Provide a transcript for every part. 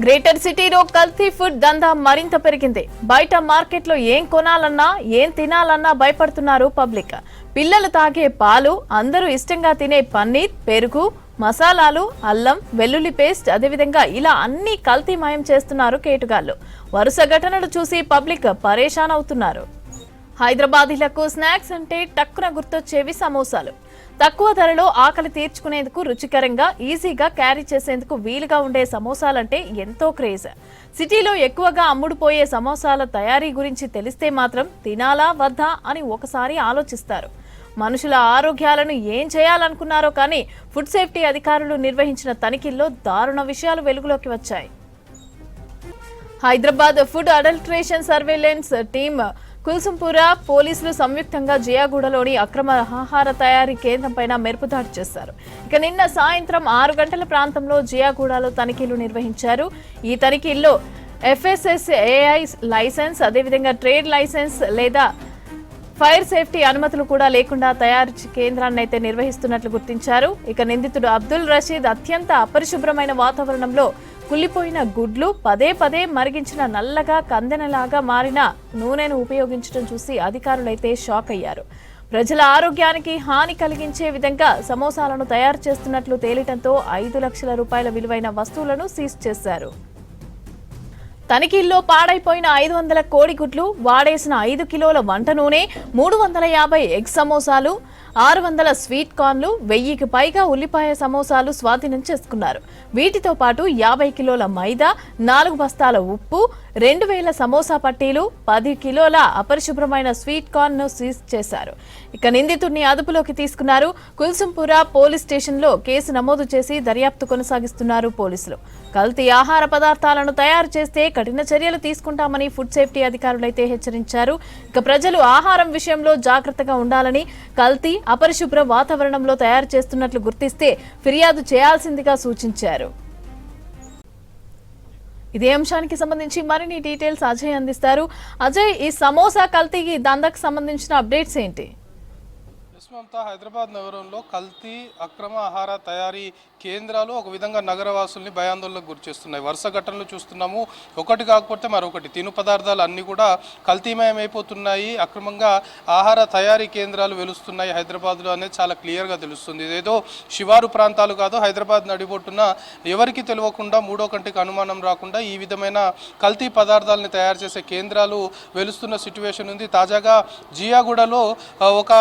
Greater సిటీలో కల్తీ food దందా మరింత పెరిగింది. బయట మార్కెట్లో ఏం కొనాలన్నా ఏం తినాలన్నా భయపడుతున్నారు పబ్లిక్. పిల్లలు తాగే పాలు, అందరూ ఇష్టంగా తినే పన్నీర్, పెరుగు, మసాలాలు, అల్లం, వెల్లుల్లి పేస్ట్, అదేవిధంగా ఇలా అన్ని కల్తీమయం చేస్తున్నారు కేటుగాళ్లు. వరుస ఘటనలు చూసి పబ్లిక్ పరేషాన్ అవుతున్నారు. హైదరాబాదీలకు స్నాక్స్ అంటే టక్కున గుర్తొచ్చేవి సమోసాలు. తక్కువ ధరలో ఆకలి తీర్చుకునేందుకు రుచికరంగా ఈజీగా క్యారీ చేసేందుకు వీలుగా ఉండే సమోసాలంటే ఎంతో క్రేజ్. సిటీలో ఎక్కువగా అమ్ముడుపోయే సమోసాల తయారీ గురించి తెలిస్తే మాత్రం తినాలా వద్దా అని ఒకసారి ఆలోచిస్తారు. మనుషుల ఆరోగ్యాలను ఏం చేయాలనుకున్నారో కానీ ఫుడ్ సేఫ్టీ అధికారులు నిర్వహించిన తనిఖీల్లో దారుణ విషయాలు వెలుగులోకి వచ్చాయి. Hyderabad food adulteration surveillance team, Kulsumpura పోలీసులు సంయుక్తంగా జియాగూడలోని అక్రమ ఆహార తయారీ కేంద్రంపైన మెరుపుదాడి చేశారు. ఇక నిన్న సాయంత్రం 6 గంటల ప్రాంతంలో జియాగూడలో తనిఖీలు నిర్వహించారు. ఈ తనిఖీల్లో FSSAI లైసెన్స్, అదేవిధంగా ట్రేడ్ లైసెన్స్ లేదా ఫైర్ సేఫ్టీ అనుమతులు కూడా లేకుండా తయారీ కేంద్రాన్ని అయితే నిర్వహిస్తున్నట్లు గుర్తించారు. ఇక నిందితుడు అబ్దుల్ రషీద్ అత్యంత అపరిశుభ్రమైన వాతావరణంలో కుళ్ళిపోయిన గుడ్లు, పదే పదే మరిగించిన నల్లగా కందెనలాగా మారిన నూనెను ఉపయోగించడం చూసి అధికారులైతే షాక్ అయ్యారు. ప్రజల ఆరోగ్యానికి హాని కలిగించే విధంగా సమోసాలను తయారు చేస్తున్నట్లు తేలిటంతో 5 లక్షల రూపాయల విలువైన వస్తువులను సీజ్ చేశారు. తనిఖీల్లో పాడైపోయిన 500 కోడిగుడ్లు, వాడేసిన 5 కిలోల వంట నూనె, 350 ఎగ్ సమోసాలు, 600 స్వీట్ కార్న్లు, 1000కి పైగా ఉల్లిపాయ సమోసాలు స్వాధీనం చేసుకున్నారు. వీటితో పాటు 50 కిలోల మైదా, 4 బస్తాల ఉప్పు, 2000 సమోసా పట్టీలు, 10 కిలోల అపరిశుభ్రమైన స్వీట్ కార్న్ ను సీజ్ చేశారు. ఇక నిందితుడిని అదుపులోకి తీసుకున్నారు. కుల్సుంపుర పోలీస్ స్టేషన్లో కేసు నమోదు చేసి దర్యాప్తు కొనసాగిస్తున్నారు పోలీసులు. కల్తీ ఆహార పదార్థాలను తయారు చేస్తే కఠిన చర్యలు తీసుకుంటామని ఫుడ్ సేఫ్టీ అధికారులైతే హెచ్చరించారు. ఇక ప్రజలు ఆహారం విషయంలో జాగ్రత్తగా ఉండాలని, కల్తీ అపరిశుభ్ర వాతావరణంలో తయారు చేస్తున్నట్లు గుర్తిస్తే ఫిర్యాదు చేయాల్సిందిగా సూచించారు. ఇదే అంశానికి సంబంధించి మరిన్ని డీటెయిల్స్ అజయ్ అందిస్తారు. అజయ్, ఈ సమోసా కల్తీకి దందాకు సంబంధించిన అప్డేట్స్ ఏంటి? హైదరాబాద్ నగరంలో కల్తీ అక్రమ ఆహార తయారీ కేంద్రాలు ఒక విధంగా నగరవాసుల్ని భయాందోళనకు గురిచేస్తున్నాయి. వరుస ఘటనలు చూస్తున్నాము. ఒకటి కాకపోతే మరొకటి. తిను పదార్థాలు అన్నీ కూడా కల్తీమయం అయిపోతున్నాయి. అక్రమంగా ఆహార తయారీ కేంద్రాలు వెలుస్తున్నాయి హైదరాబాద్లో అనేది చాలా క్లియర్గా తెలుస్తుంది. ఇదేదో శివారు ప్రాంతాలు కాదు. హైదరాబాద్ నడిబొట్టున ఎవరికి తెలియకుండా, మూడో కంటికి అనుమానం రాకుండా ఈ విధమైన కల్తీ పదార్థాలని తయారు చేసే కేంద్రాలు వెలుస్తున్న సిచ్యువేషన్ ఉంది. తాజాగా జియాగూడలో ఒక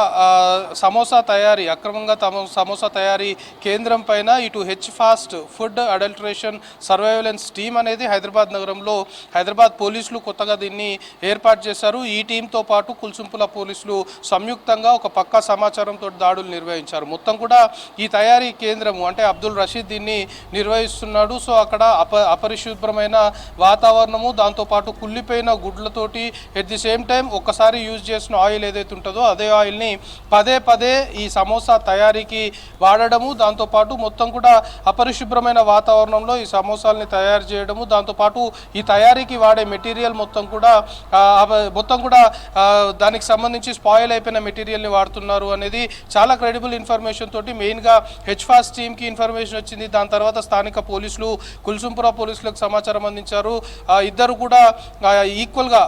సమోసా తయారీ, అక్రమంగా సమోసా తయారీ కేంద్రం పైన ఇటు fast food adulteration surveillance team అనేది హైదరాబాద్ నగరంలో హైదరాబాద్ పోలీసులు కొత్తగా దీన్ని ఏర్పాటు చేశారు. ఈ టీంతో పాటు కుల్సుంపుల పోలీసులు సంయుక్తంగా ఒక పక్కా సమాచారంతో దాడులు నిర్వహించారు. మొత్తం కూడా ఈ తయారీ కేంద్రము అంటే అబ్దుల్ రషీద్ దీన్ని నిర్వహిస్తున్నాడు. సో అక్కడ అపరిశుభ్రమైన వాతావరణము, దాంతోపాటు కుళ్ళిపోయిన గుడ్లతోటి ఎట్ ది సేమ్ టైం ఒక్కసారి యూజ్ చేసిన ఆయిల్ ఏదైతే ఉంటుందో అదే ఆయిల్ని పదే పదే ఈ సమోసా తయారీకి వాడడము, దాంతోపాటు మొత్తం కూడా అపరిశుభ్రమైన వాతావరణంలో ఈ సమోసాలని తయారు చేయడము, దాంతోపాటు ఈ తయారీకి వాడే మెటీరియల్ మొత్తం కూడా దానికి సంబంధించి స్పాయిల్ అయిపోయిన మెటీరియల్ని వాడుతున్నారు అనేది చాలా క్రెడిబుల్ ఇన్ఫర్మేషన్ తోటి మెయిన్గా ఫాస్ట్ టీమ్కి ఇన్ఫర్మేషన్ వచ్చింది. దాని తర్వాత స్థానిక పోలీసులు, కుల్సుంపుర పోలీసులకు సమాచారం అందించారు. ఇద్దరు కూడా ఈక్వల్గా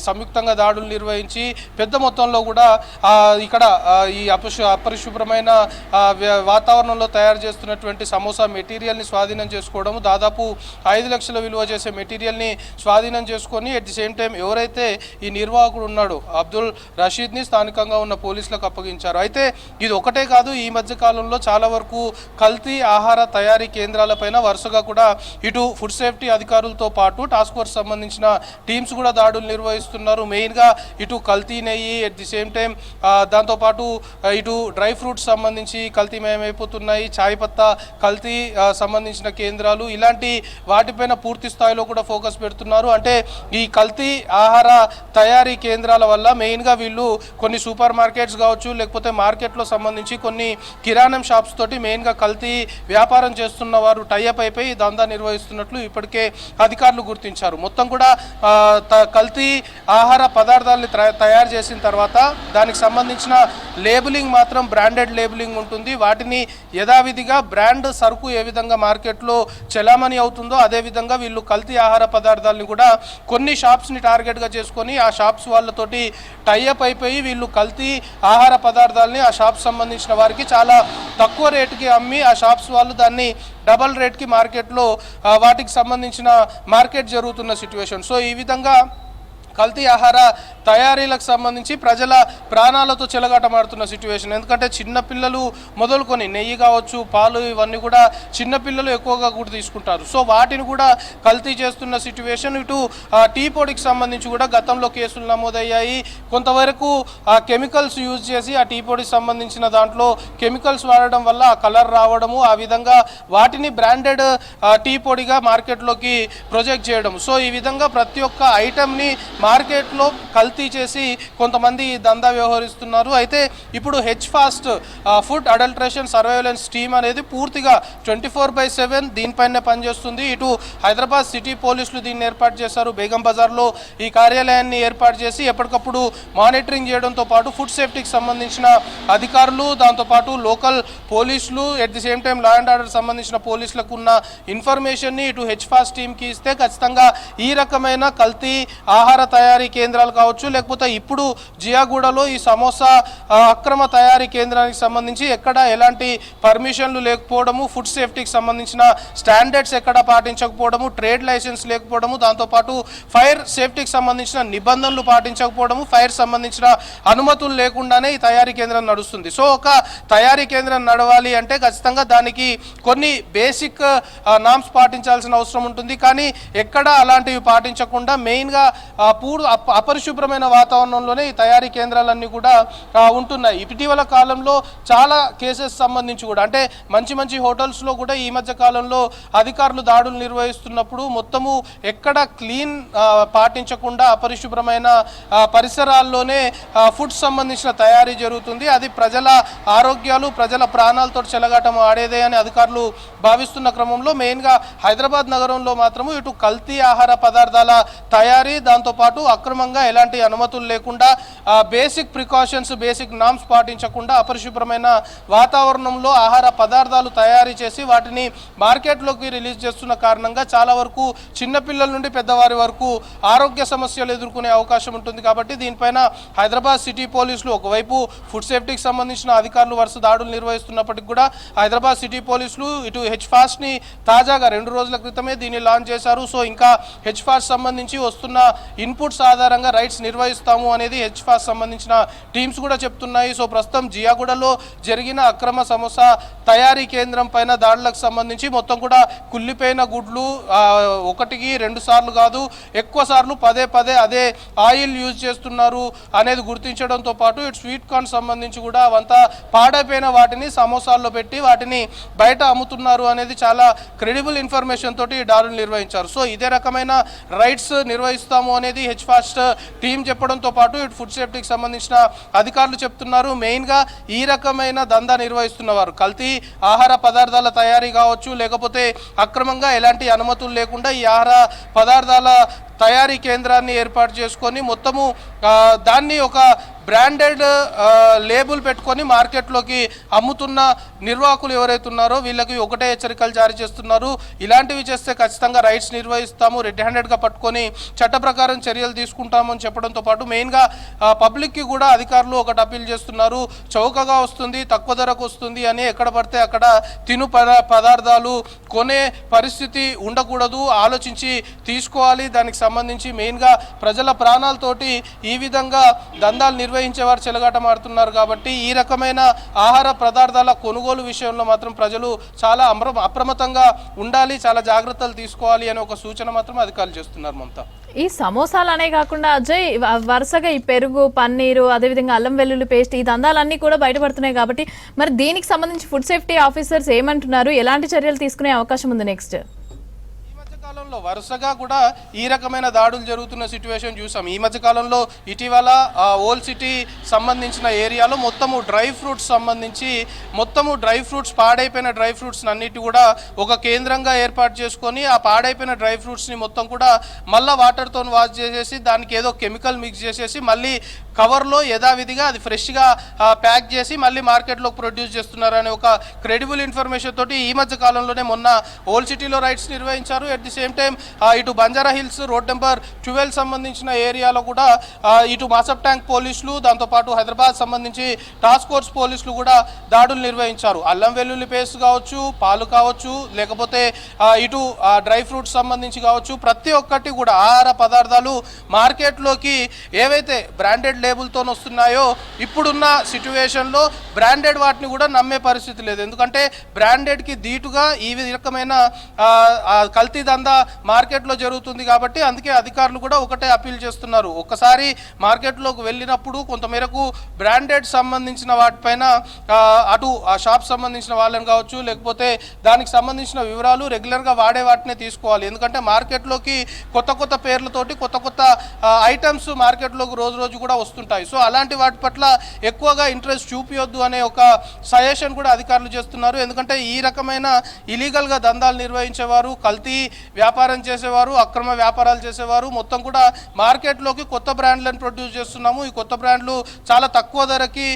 సంయుక్తంగా దాడులు నిర్వహించి పెద్ద మొత్తంలో కూడా ఇక్కడ ఈ అపరిశుభ్రమైన వాతావరణంలో తయారు చేస్తున్నటువంటి సమోసా మెటీరియల్ని స్వాధీనం చేసుకోవడము, దాదాపు 5 లక్షల విలువ చేసే మెటీరియల్ని స్వాధీనం చేసుకొని ఎట్ ది సేమ్ టైం ఎవరైతే ఈ నిర్వాహకుడు ఉన్నాడో అబ్దుల్ రషీద్ని స్థానికంగా ఉన్న పోలీసులకు అప్పగించారు. అయితే ఇది ఒకటే కాదు, ఈ మధ్య కాలంలో చాలా వరకు కల్తీ ఆహార తయారీ కేంద్రాలపైన వరుసగా కూడా ఇటు ఫుడ్ సేఫ్టీ అధికారులతో పాటు టాస్క్ ఫోర్స్ సంబంధించిన టీమ్స్ కూడా దాడులు నిర్వహిస్తున్నారు. మెయిన్గా ఇటు కల్తీ నెయ్యి, ఎట్ ది సేమ్ టైం దాంతోపాటు ఇటు డ్రై ఫ్రూట్స్ సంబంధించి కల్తీమయమైపోతున్నాయి, చాయ్ పత్తా కల్తీ సంబంధించిన కేంద్రాలు, ఇలాంటి వాటిపైన పూర్తి స్థాయిలో కూడా ఫోకస్ పెడుతున్నారు. అంటే ఈ కల్తీ ఆహార తయారీ కేంద్రాల వల్ల మెయిన్గా వీళ్ళు కొన్ని సూపర్ మార్కెట్స్ కావచ్చు, లేకపోతే మార్కెట్లో సంబంధించి కొన్ని కిరాణం షాప్స్ తోటి మెయిన్గా కల్తీ వ్యాపారం చేస్తున్న వారు టైఅప్ అయిపోయి దందా నిర్వహిస్తున్నట్లు ఇప్పటికే అధికారులు గుర్తించారు. మొత్తం కూడా కల్తీ ఆహార పదార్థాలని తయారు చేసిన తర్వాత దానికి సంబంధించిన లేబులింగ్ మాత్రం బ్రాండెడ్ లేబులింగ్ ఉంటుంది. వాటిని యథావిధిగా బ్రాండ్ సరుకు ఏ విధంగా మార్కెట్లో చలామణి అవుతుందో అదేవిధంగా వీళ్ళు కల్తీ ఆహార పదార్థాలని కూడా కొన్ని షాప్స్ని టార్గెట్గా చేసుకొని ఆ షాప్స్ వాళ్ళతోటి టైఅప్ అయిపోయి వీళ్ళు కల్తీ ఆహార పదార్థాలని ఆ షాప్స్ సంబంధించిన వారికి చాలా తక్కువ రేటుకి అమ్మి ఆ షాప్స్ వాళ్ళు దాన్ని డబల్ రేట్కి మార్కెట్లో వాటికి సంబంధించిన మార్కెట్ జరుగుతున్న సిచ్యువేషన్. సో ఈ విధంగా కల్తీ ఆహార తయారీలకు సంబంధించి ప్రజల ప్రాణాలతో చెలగాటమాడుతున్న సిచ్యువేషన్. ఎందుకంటే చిన్నపిల్లలు మొదలుకొని నెయ్యి కావచ్చు, పాలు, ఇవన్నీ కూడా చిన్నపిల్లలు ఎక్కువగా కూడా తీసుకుంటారు. సో వాటిని కూడా కల్తీ చేస్తున్న సిచ్యువేషన్. ఇటు టీ పొడికి సంబంధించి కూడా గతంలో కేసులు నమోదయ్యాయి. కొంతవరకు కెమికల్స్ యూజ్ చేసి ఆ టీ పొడికి సంబంధించిన దాంట్లో కెమికల్స్ వాడడం వల్ల ఆ కలర్ రావడము, ఆ విధంగా వాటిని బ్రాండెడ్ టీ పొడిగా మార్కెట్లోకి ప్రొజెక్ట్ చేయడం. సో ఈ విధంగా ప్రతి ఒక్క ఐటెంని మార్కెట్లో కల్తీ చేసి కొంతమంది దందా వ్యవహరిస్తున్నారు. అయితే ఇప్పుడు హెచ్ఫాస్ట్ ఫుడ్ అడల్ట్రేషన్ సర్వేలెన్స్ టీమ్ అనేది పూర్తిగా 24/7 దీనిపైనే పనిచేస్తుంది. ఇటు హైదరాబాద్ సిటీ పోలీసులు దీన్ని ఏర్పాటు చేశారు. బేగం బజార్లో ఈ కార్యాలయాన్ని ఏర్పాటు చేసి ఎప్పటికప్పుడు మానిటరింగ్ చేయడంతో పాటు ఫుడ్ సేఫ్టీకి సంబంధించిన అధికారులు, దాంతోపాటు లోకల్ పోలీసులు, at the same time law and order సంబంధించిన పోలీసులకు ఉన్న ఇన్ఫర్మేషన్ని ఇటు హెచ్ఫాస్ట్ టీమ్కి ఇస్తే ఖచ్చితంగా ఈ రకమైన కల్తీ ఆహార తయారీ కేంద్రాలు కావచ్చు, లేకపోతే ఇప్పుడు జియాగూడలో ఈ సమోసా అక్రమ తయారీ కేంద్రానికి సంబంధించి ఎక్కడ ఎలాంటి పర్మిషన్లు లేకపోవడము, ఫుడ్ సేఫ్టీకి సంబంధించిన స్టాండర్డ్స్ ఎక్కడ పాటించకపోవడము, ట్రేడ్ లైసెన్స్ లేకపోవడము, దాంతోపాటు ఫైర్ సేఫ్టీకి సంబంధించిన నిబంధనలు పాటించకపోవడము, ఫైర్ సంబంధించిన అనుమతులు లేకుండానే ఈ తయారీ కేంద్రం నడుస్తుంది. సో ఒక తయారీ కేంద్రం నడవాలి అంటే ఖచ్చితంగా దానికి కొన్ని బేసిక్ నామ్స్ పాటించాల్సిన అవసరం ఉంటుంది. కానీ ఎక్కడ అలాంటివి పాటించకుండా మెయిన్గా అపరిశుభ్రమైన వాతావరణంలోనే ఈ తయారీ కేంద్రాలన్నీ కూడా ఉంటున్నాయి. ఇటీవల కాలంలో చాలా కేసెస్ సంబంధించి కూడా అంటే మంచి మంచి హోటల్స్లో కూడా ఈ మధ్య కాలంలో అధికారులు దాడులు నిర్వహిస్తున్నప్పుడు మొత్తము ఎక్కడ క్లీన్ పాటించకుండా అపరిశుభ్రమైన పరిసరాల్లోనే ఫుడ్ సంబంధించిన తయారీ జరుగుతుంది. అది ప్రజల ఆరోగ్యాలు, ప్రజల ప్రాణాలతో చెలగాటం ఆడేదే అని అధికారులు భావిస్తున్న క్రమంలో మెయిన్గా హైదరాబాద్ నగరంలో మాత్రము ఇటు కల్తీ ఆహార పదార్థాల తయారీ, దాంతోపాటు అక్రమంగా ఎలాంటి అనుమతులు లేకుండా బేసిక్ ప్రికాషన్స్, బేసిక్ నామ్స్ పాటించకుండా అపరిశుభ్రమైన వాతావరణంలో ఆహార పదార్థాలు తయారీ చేసి వాటిని మార్కెట్లోకి రిలీజ్ చేస్తున్న కారణంగా చాలా వరకు చిన్నపిల్లల నుండి పెద్దవారి వరకు ఆరోగ్య సమస్యలు ఎదుర్కొనే అవకాశం ఉంటుంది. కాబట్టి దీనిపైన హైదరాబాద్ సిటీ పోలీసులు ఒకవైపు ఫుడ్ సేఫ్టీకి సంబంధించిన అధికారులు వరుస దాడులు నిర్వహిస్తున్నప్పటికీ కూడా హైదరాబాద్ సిటీ పోలీసులు ఇటు హెచ్ఫాస్ట్ని తాజాగా 2 రోజుల క్రితమే దీన్ని లాంచ్ చేశారు. సో ఇంకా హెచ్ఫాస్ట్ సంబంధించి వస్తున్న ఇన్పుట్స్ ఆధారంగా రైడ్స్ నిర్వహిస్తాము అనేది హెచ్ఫాస్ట్ సంబంధించిన టీమ్స్ కూడా చెప్తున్నాయి. సో ప్రస్తుతం జియాగూడలో జరిగిన అక్రమ సమోసా తయారీ కేంద్రం పైన దాడులకు సంబంధించి మొత్తం కూడా కుళ్ళిపోయిన గుడ్లు 1-2 సార్లు కాదు, ఎక్కువ సార్లు పదే అదే ఆయిల్ యూజ్ చేస్తున్నారు అనేది గుర్తించడంతో పాటు ఇటు స్వీట్ కార్న్ సంబంధించి కూడా అవంతా పాడైపోయిన వాటిని సమోసాల్లో పెట్టి వాటిని బయట అమ్ముతున్నారు అనేది చాలా క్రెడిబుల్ ఇన్ఫర్మేషన్ తోటి దాడులు నిర్వహించారు. సో ఇదే రకమైన రైడ్స్ నిర్వహిస్తాము అనేది హెచ్ఫాస్ట్ టీం చెప్పడంతో పాటు ఇటు ఫుడ్ సేఫ్టీకి సంబంధించిన అధికారులు చెప్తున్నారు. మెయిన్గా ఈ రకమైన దందా నిర్వహిస్తున్నవారు కల్తీ ఆహార పదార్థాల తయారీ కావచ్చు, లేకపోతే అక్రమంగా ఎలాంటి అనుమతులు లేకుండా ఈ ఆహార పదార్థాల తయారీ కేంద్రాన్ని ఏర్పాటు చేసుకొని మొత్తము దాన్ని ఒక బ్రాండెడ్ లేబుల్ పెట్టుకొని మార్కెట్లోకి అమ్ముతున్న నిర్వాహకులు ఎవరైతే ఉన్నారో వీళ్ళకి ఒకటే హెచ్చరికలు జారీ చేస్తున్నారు. ఇలాంటివి చేస్తే ఖచ్చితంగా రైట్స్ నిర్వహిస్తాము, రెడ్ హ్యాండెడ్గా పట్టుకొని చట్ట ప్రకారం చర్యలు తీసుకుంటామని చెప్పడంతో పాటు మెయిన్గా పబ్లిక్కి కూడా అధికారులు ఒకటి అప్పీల్ చేస్తున్నారు. చౌకగా వస్తుంది, తక్కువ ధరకు వస్తుంది అని ఎక్కడ పడితే అక్కడ తిను పదార్థాలు కొనే పరిస్థితి ఉండకూడదు, ఆలోచించి తీసుకోవాలి. దానికి సంబంధించి మెయిన్గా ప్రజల ప్రాణాలతోటి ఈ విధంగా దందాలు నిర్వహించేవారు చెలగాటమాడుతున్నారు. కాబట్టి ఈ రకమైన ఆహార పదార్థాల కొనుగోలు విషయంలో మాత్రం ప్రజలు చాలా అప్రమత్తంగా ఉండాలి, చాలా జాగ్రత్తలు తీసుకోవాలి అనే ఒక సూచన మాత్రం అధికారులు చేస్తున్నారు. మమతా, ఈ సమోసాలు అనే కాకుండా అజయ్ వరుసగా ఈ పెరుగు, పన్నీరు, అదేవిధంగా అల్లం వెల్లుల్లి పేస్ట్, ఈ దందాలన్నీ కూడా బయటపడుతున్నాయి. కాబట్టి మరి దీనికి సంబంధించి ఫుడ్ సేఫ్టీ ఆఫీసర్స్ ఏమంటున్నారు, ఎలాంటి చర్యలు తీసుకునే అవకాశం ఉంది నెక్స్ట్? కాలంలో వరుసగా కూడా ఈ రకమైన దాడులు జరుగుతున్న సిచ్యువేషన్ చూసాం. ఈ మధ్య కాలంలో ఇటీవల ఓల్డ్ సిటీ సంబంధించిన ఏరియాలో మొత్తము డ్రై ఫ్రూట్స్ పాడైపోయిన డ్రై ఫ్రూట్స్ అన్నిటి కూడా ఒక కేంద్రంగా ఏర్పాటు చేసుకొని ఆ పాడైపోయిన డ్రై ఫ్రూట్స్ని మొత్తం కూడా మళ్ళీ వాటర్తో వాష్ చేసేసి దానికి ఏదో కెమికల్ మిక్స్ చేసేసి మళ్ళీ కవర్లో యథావిధిగా అది ఫ్రెష్గా ప్యాక్ చేసి మళ్ళీ మార్కెట్లోకి ప్రొడ్యూస్ చేస్తున్నారు అనే ఒక క్రెడిబుల్ ఇన్ఫర్మేషన్ తోటి ఈ మధ్య కాలంలోనే మొన్న ఓల్డ్ సిటీలో రైడ్స్ నిర్వహించారు. ఎట్ ది సేమ్ టైం ఇటు బంజారా హిల్స్ రోడ్ నెంబర్ 12 సంబంధించిన ఏరియాలో కూడా ఇటు మాసప్ ట్యాంక్ పోలీసులు దాంతోపాటు హైదరాబాద్ సంబంధించి టాస్క్ ఫోర్స్ పోలీసులు కూడా దాడులు నిర్వహించారు. అల్లం వెల్లుల్లి పేస్ట్ కావచ్చు, పాలు కావచ్చు, లేకపోతే ఇటు డ్రై ఫ్రూట్స్ సంబంధించి కావచ్చు, ప్రతి ఒక్కటి కూడా ఆహార పదార్థాలు మార్కెట్లోకి ఏవైతే బ్రాండెడ్ లేబుల్తో వస్తున్నాయో ఇప్పుడున్న సిచ్యువేషన్లో బ్రాండెడ్ వాటిని కూడా నమ్మే పరిస్థితి లేదు. ఎందుకంటే బ్రాండెడ్కి ధీటుగా ఈ రకమైన కల్తీ దందా మార్కెట్లో జరుగుతుంది కాబట్టి అందుకే అధికారులు కూడా ఒకటే అప్పీల్ చేస్తున్నారు. ఒక్కసారి మార్కెట్లోకి వెళ్ళినప్పుడు కొంతమేరకు బ్రాండెడ్ సంబంధించిన వాటిపైన అటు ఆ షాప్ సంబంధించిన వాళ్ళని కావచ్చు, లేకపోతే దానికి సంబంధించిన వివరాలు రెగ్యులర్గా వాడే వాటినే తీసుకోవాలి. ఎందుకంటే మార్కెట్లోకి కొత్త కొత్త పేర్లతోటి కొత్త కొత్త ఐటమ్స్ మార్కెట్లోకి రోజు రోజు కూడా వస్తుంటాయి. సో అలాంటి వాటి పట్ల ఎక్కువగా ఇంట్రెస్ట్ చూపించొద్దు అనే ఒక సజెషన్ కూడా అధికారులు చేస్తున్నారు. ఎందుకంటే ఈ రకమైన ఇలీగల్గా దందాలు నిర్వహించేవారు, కల్తీ వ్యాపారం చేసేవారు, అక్రమ వ్యాపారాలు చేసేవారు మొత్తం కూడా మార్కెట్లోకి కొత్త బ్రాండ్లను ప్రొడ్యూస్ చేస్తున్నాము, ఈ కొత్త బ్రాండ్లు చాలా తక్కువ ధరకి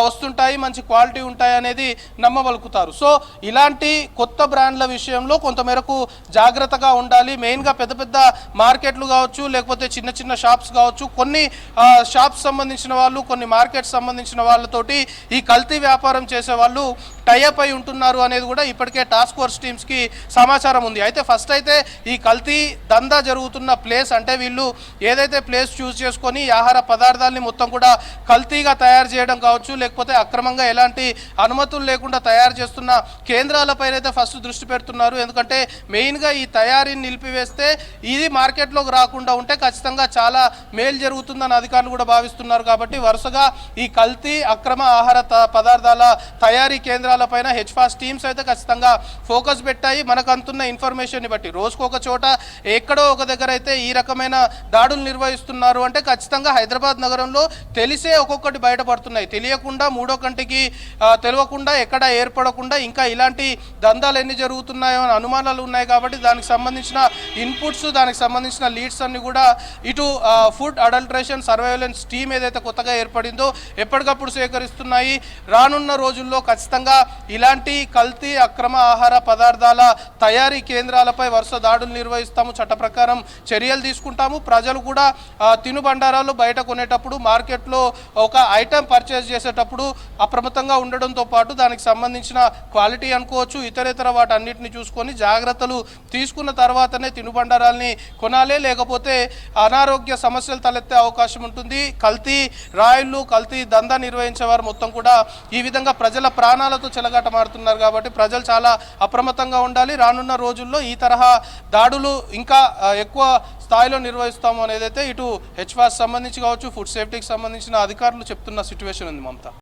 వస్తుంటాయి, మంచి క్వాలిటీ ఉంటాయి అనేది నమ్మబలుకుతారు. సో ఇలాంటి కొత్త బ్రాండ్ల విషయంలో కొంతమేరకు జాగ్రత్తగా ఉండాలి. మెయిన్గా పెద్ద పెద్ద మార్కెట్లు కావచ్చు, లేకపోతే చిన్న చిన్న షాప్స్ కావచ్చు, కొన్ని షాప్స్ సంబంధించిన వాళ్ళు, కొన్ని మార్కెట్స్ సంబంధించిన వాళ్ళతోటి ఈ కల్తీ వ్యాపారం చేసే వాళ్ళు టైఅప్ అయి ఉంటున్నారు అనేది కూడా ఇప్పటికే టాస్క్ ఫోర్స్ టీమ్స్కి సమాచారం ఉంది. అయితే ఫస్ట్ అయితే ఈ కల్తీ దందా జరుగుతున్న ప్లేస్ అంటే వీళ్ళు ఏదైతే ప్లేస్ చూస్ చేసుకొని ఆహార పదార్థాలని మొత్తం కూడా కల్తీగా తయారు చేయడం కావచ్చు, లేకపోతే అక్రమంగా ఎలాంటి అనుమతులు లేకుండా తయారు చేస్తున్న కేంద్రాలపైన అయితే ఫస్ట్ దృష్టి పెడుతున్నారు. ఎందుకంటే మెయిన్గా ఈ తయారీని నిలిపివేస్తే ఇది మార్కెట్లోకి రాకుండా ఉంటే ఖచ్చితంగా చాలా మేలు జరుగుతుందని అధికారులు కూడా భావిస్తున్నారు. కాబట్టి వరుసగా ఈ కల్తీ అక్రమ ఆహార పదార్థాల తయారీ కేంద్రాలపైన హెచ్ఫాస్ట్ టీమ్స్ అయితే ఖచ్చితంగా ఫోకస్ పెట్టాయి. మనకు అందుతున్న ఇన్ఫర్మేషన్ని బట్టి రోజుకు ఒక చోట ఎక్కడో ఒక దగ్గర అయితే ఈ రకమైన దాడులు నిర్వహిస్తున్నారు అంటే ఖచ్చితంగా హైదరాబాద్ నగరంలో తెలిసే ఒక్కొక్కటి బయటపడుతున్నాయి. తెలియకుండా మూడో కంటికి తెలియకుండా ఎక్కడ ఏర్పడకుండా ఇంకా ఇలాంటి దందాలు ఎన్ని జరుగుతున్నాయో అని అనుమానాలు ఉన్నాయి. కాబట్టి దానికి సంబంధించిన ఇన్పుట్స్, దానికి సంబంధించిన లీడ్స్ అన్ని కూడా ఇటు ఫుడ్ అడల్ట్రేషన్ సర్వేలెన్స్ టీమ్ ఏదైతే కొత్తగా ఏర్పడిందో ఎప్పటికప్పుడు సేకరిస్తున్నాయి. రానున్న రోజుల్లో ఖచ్చితంగా ఇలాంటి కల్తీ అక్రమ ఆహార పదార్థాల తయారీ కేంద్రాలపై వరుస దాడులు నిర్వహిస్తాము, చట్ట ప్రకారం చర్యలు తీసుకుంటాము. ప్రజలు కూడా తినుబండారాలు బయట కొనేటప్పుడు, మార్కెట్లో ఒక ఐటెం పర్చేస్ చేసేటప్పుడు అప్రమత్తంగా ఉండడంతో పాటు దానికి సంబంధించిన క్వాలిటీ అనుకోవచ్చు, ఇతరేతర వాటి అన్నింటినీ చూసుకొని జాగ్రత్తలు తీసుకున్న తర్వాతనే తినుబండారాల్ని కొనాలి. లేకపోతే అనారోగ్య సమస్యలు తలెత్తే అవకాశం ఉంటుంది. కల్తీ రాయిళ్ళు, కల్తీ దందా నిర్వహించే వారు మొత్తం కూడా ఈ విధంగా ప్రజల ప్రాణాలతో చెలగాటమాడుతున్నారు. కాబట్టి ప్రజలు చాలా అప్రమత్తంగా ఉండాలి. రానున్న రోజుల్లో ఈ తరహా దాడులు ఇంకా ఎక్కువ స్థాయిలో నిర్వహిస్తాము అనేదైతే ఇటు హెచ్ఫాస్ సంబంధించి కావచ్చు, ఫుడ్ సేఫ్టీకి సంబంధించిన అధికారులు చెప్తున్న సిచ్యువేషన్ ఉంది. మమత.